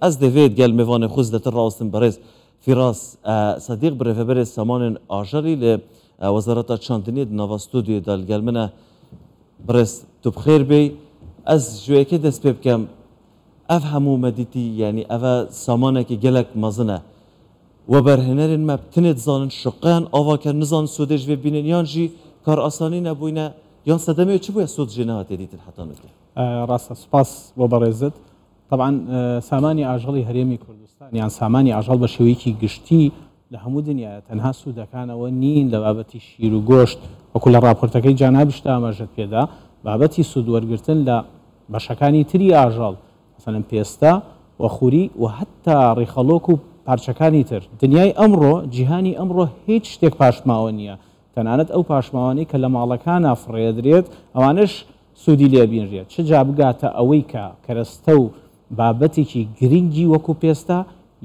از دوید گل میوان خوز لتر راستن برز فراس صدیق برفبر سامان آجری ل وزارت چاندنی نوا استودیو دال گل منه برز تو بخیر بی از جوی که دست بکم افهمو مدیتی یعنی اف سامانه که گلک مزنه و برهنرین مبتند زانن شقیان آوا که نزان سودش و بینن یان جی کار آسانی نبوینه یان صدمه چه بوی سود جناهات دیتن حتی نکه راست سپاس وبرزت طبعا سامانی آجلی هریمی کردستان یعنی سامانی آجل بشوی کی گشتی لهمو دنیا تنها سودا كان ونين لبابتي شير وگوشت وكل راپورتەکەی جانابشتا ئاماژەت پێدا بابەتی سود وەرگرتن لە بەشەکانی تری ئاژەڵ مثلا پێستا و خوری و حتا ڕیخەڵۆک و پارچەکانی تر دنیای ئەمڕۆ جیهانی ئەمڕۆ هیچ شتێک پاشماوە نییە تەنانەت ئەو پاشماوانەی کە لە ماڵەکانە فڕێدرێت ئەوانش سوودی لێبینرێت چ جا بگاتە ئەوەی کە کەرەستە و بابەتێکی گرنگی وەکو پێستا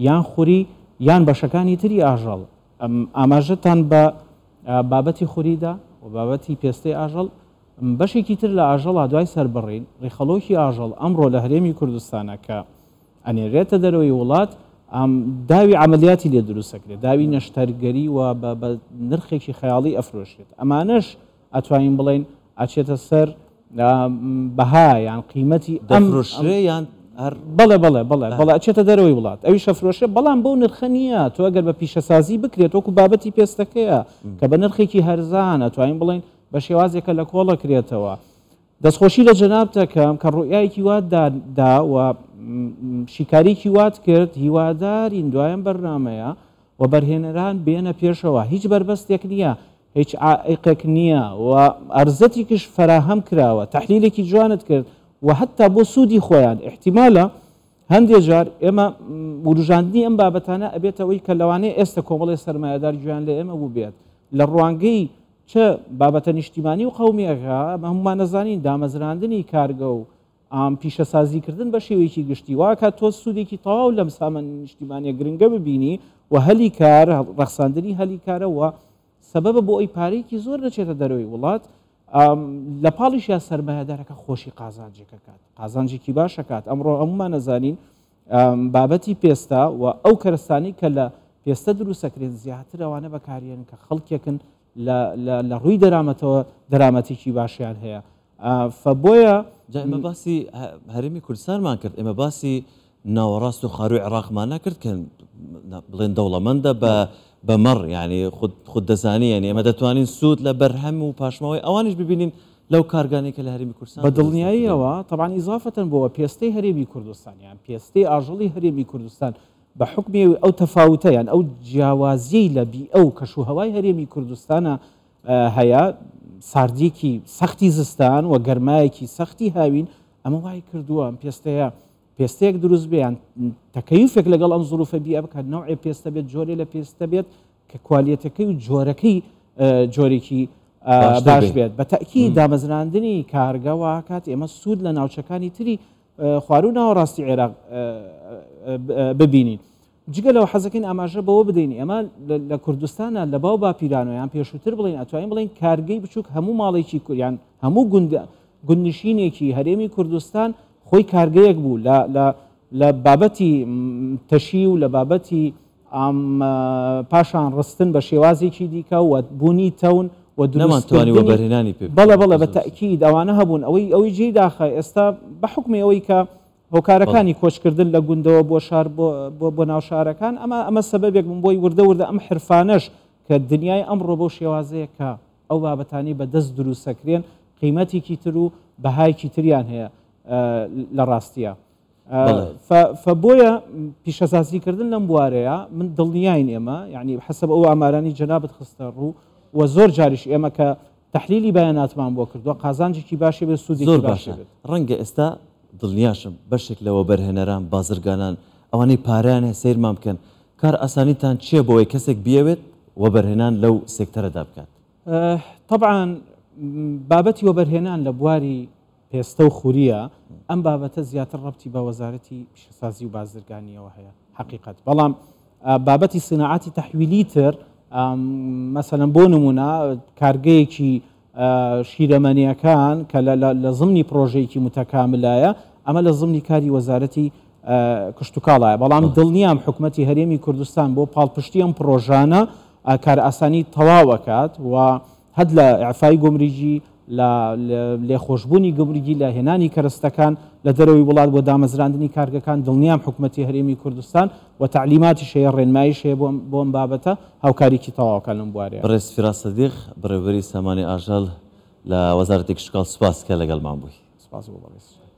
یان خوری یان بەشەکانی تری ئاژەڵ ئاماژەتان بە بابەتی خوریدا و بابەتی پێستەی ئاژەڵ بەشێکی تر لە ئاژەڵا دوای سەربڕین ڕێخەڵۆکی ئاژەڵ ئەمڕۆ لە هەرێمی کوردستانە کە ئەنێرێتە دەرەوەی وڵات داوی عملیاتی لێ دروستەکرێت داوی نەشتەرگەری و بە نرخێکی خەیاڵی ئەفرۆشێت ئەمانەش ئەتوانین بڵێن ئاچێتە سەر بەها یان قیمەتی دەفرۆشرێ یان بەڵێ بەڵێ بەڵێ بەڵێ ئەچێتە دەرەوەی وڵات ئەوی شەفرۆشێ بەڵام بەو نرخە نییە تۆ ئەگەر بە پیشەسازی بکرێت وەکو بابەتی پێستەکەیە کە بە نرخێکی هەرزانە توانین بڵێن بە شێوازێکە لە کۆڵە کرێتەوە دەستخۆشی لە جەناب دەکەم کە ڕوئایەکی واتدا و شیکاریکی وات کرد هیوادارین دوایەم بەرنامەیە و بەرهێنەران بێنە پێشەوە هیچ بربەستێک نییە هیچ عائقێک نییە و ئەرزەتێکیش فراهەم کراوە تەحلیلێکی جوانت کرد و حتا بۆ سوودی خۆیان احتیمالە هەندێک جار ئێمە وروژاندنی ئەم بابەتانە ئەبێتەوەی کە لەوانەیە ئێستا کۆمەڵی سەرمایه‌دار گویان لە ئێمە بوو بێت لە ڕوانگەی چه بابەتە نیشتیمانی و قەومیەکە هەمومان نەزانین دامەزراندنی کارگە و پیشەسازیکردن بە شێوەیەکی گشتی واکە تۆ سوودێکی تەواو لەم سامانە نیشتیمانیە گرنگە ببینی و هەلی کار ڕەخساندنی هەلی کارەوە سەبەبە بۆ ئەوی پارەیەکی زۆر دەچێتە دەرەوەی وڵات لە پاڵیش یا سەرمایه‌دارەکە خۆشی قازانجێکە کات قازانجێکی باشەکات ئەمڕۆ هەمومان نەزانین بابەتی پێستا و ئەو کەرستانی کە لە پێستە دروستەکرێن زیاتر ئەوانە بەکارێن کە خەڵکێکن لە ڕووی دەرامەتەوە دەرامەتێکی باشیان هەیە فبۆیە ئێمە باسی هەرێمی کوردستانمان کرد ئێمە باسی ناوەڕاست و خاروی عێراقمان نەکرد کە بڵێن دەوڵەمەندە بە مەڕ یعنی خود دەزانی یعنی ئێمە دەتوانین سوود لە بەرهەم و پاشماوەی ئەوانش ببینین لەو کارگانەی کە لە هەرێمی کوردستان بە دڵنیاییەوە طبعاً ئیزافەتەن بۆەوە پێستەی هەرێمی کوردستان یان پێستەی ئاژەڵی هەرێمی کوردستان بە حکمی ئەو تەفاوتە یان ئەو جیاوازیەی لە بی ئەو کەشوهەوای هەرێمی کوردستانە هەیە ساردیەکی سەختی زستان و گەرمایەکی سەختی هاوین ئەمە وای کردووە ئەم پێستەیەک دروست بێیان تەکەیفێک لەگەڵ ئەم زروفە بیە بکات نەوعی پێستە بێت جۆرێ لە پێستە بێت کە کوالیەتەکەی و جۆرەکەی جۆرێکی باش بێت بە تەکی دامەزراندنی کارگەوە کات ئێمە سوود لە ناوچەکانی تری خوارو ناوەڕاستی عێراق ببینین جگە لەوە حەزەکەین ئاماژە بەوە بدەین ئێمە لە کوردستانە لە باو باپیرانەوەیان پێشووتر بڵین ئەتوانین بڵین کارگەی بچووک هەموو ماڵێکی کوریان هەموو گوندنشینێکی هەرێمی کوردستان خۆی کارگەیەک بوو لە بابەتی تەشی و لە بابەتی پاشان ڕستن بە شێوازێکی دیکە و بوونی تەون و نەمانتوانی وەبەرهێنانی پێ بەڵێ بە تەکید ئەوانە هەبوون ئەوەی جێی داخە ئێستا بە حکمی ئەوەی کە هۆکارەکانی کۆچکردن لە گوندەوە بۆ شار بۆ ناو شارەکان ئەمە سەبەبێک بوون بۆی وردە ئەم حرفانەش کە دنیای ئەمڕۆ بۆ شێوازەیە کە ئەو بابەتانی بەدەست دروستەکرێن قیمەتێکی تر و بەهایکی تریان هەیە لە ڕاستیە فبۆیە پیشەسازیکردن لەم بوارەیە من دڵنیاین ئێمە یعنی حەسەب ئەو ئامارانی جەنابەت خستە ڕوو و زۆر جاریش ئێمە کە تەحلیلی بەیاناتمان بۆ کردووە قازانجێکی باشی بێت سوودێکی باشە بێت ڕەنگە ئێستا دڵنیاشم بەشێک لەوە بەرهێنەران بازرگانان ئەوانەی پارەیان هەیە سیرمان بکەن کار ئاسانیتان چییە بۆەوەی کەسێک بیەوێت وەبەرهێنان لەو سێکتەرەدا بکات طبعاً بابەتی وەبەرهێنان لە بواری پێستە و خوریە ئەم بابەتە زیاتر ڕەبتی بە وەزارەتی پیشەسازی و بازرگانیەوە هەیە حقیقەت بەڵام بابەتی سناعەتی تەحویلی تر مەسەلەن بۆ نمونە کارگەیەکی شیرەمەنیەکان کە لە زمنی پرۆژەیەکی متەکاملایە ئەمە لە زمنی کاری وەزارەتی کشتتوکاڵایە بەڵام دڵنیام حکوومەتی هەرێمی کوردستان بۆ پاڵپشتی ئەم پرۆژانە کار ئاسانی تەواوەکات و هەد لە ئەعفای گۆمریگی لە لێخۆشببوونی گەورگی لە هێنانی کەرستەکان لە دەرەوەی وڵات بۆ دامەزراندنی کارگەکان دڵنیام حکوومەتی هەرێمی کوردستان و تعلیماتی شەیە ڕێنمایی شەیە بۆ ئەم بابەتە هاوکاریکی تەواوەکە لەم بوارەیە. بەڕێز فیراس سەدیق بەڕێوەبەری سامانی ئاژەڵ لە وەزارەتی کشتتوکاڵ سوپاس کە لەگەڵمان بووی. سپاس بۆ بەڕێز.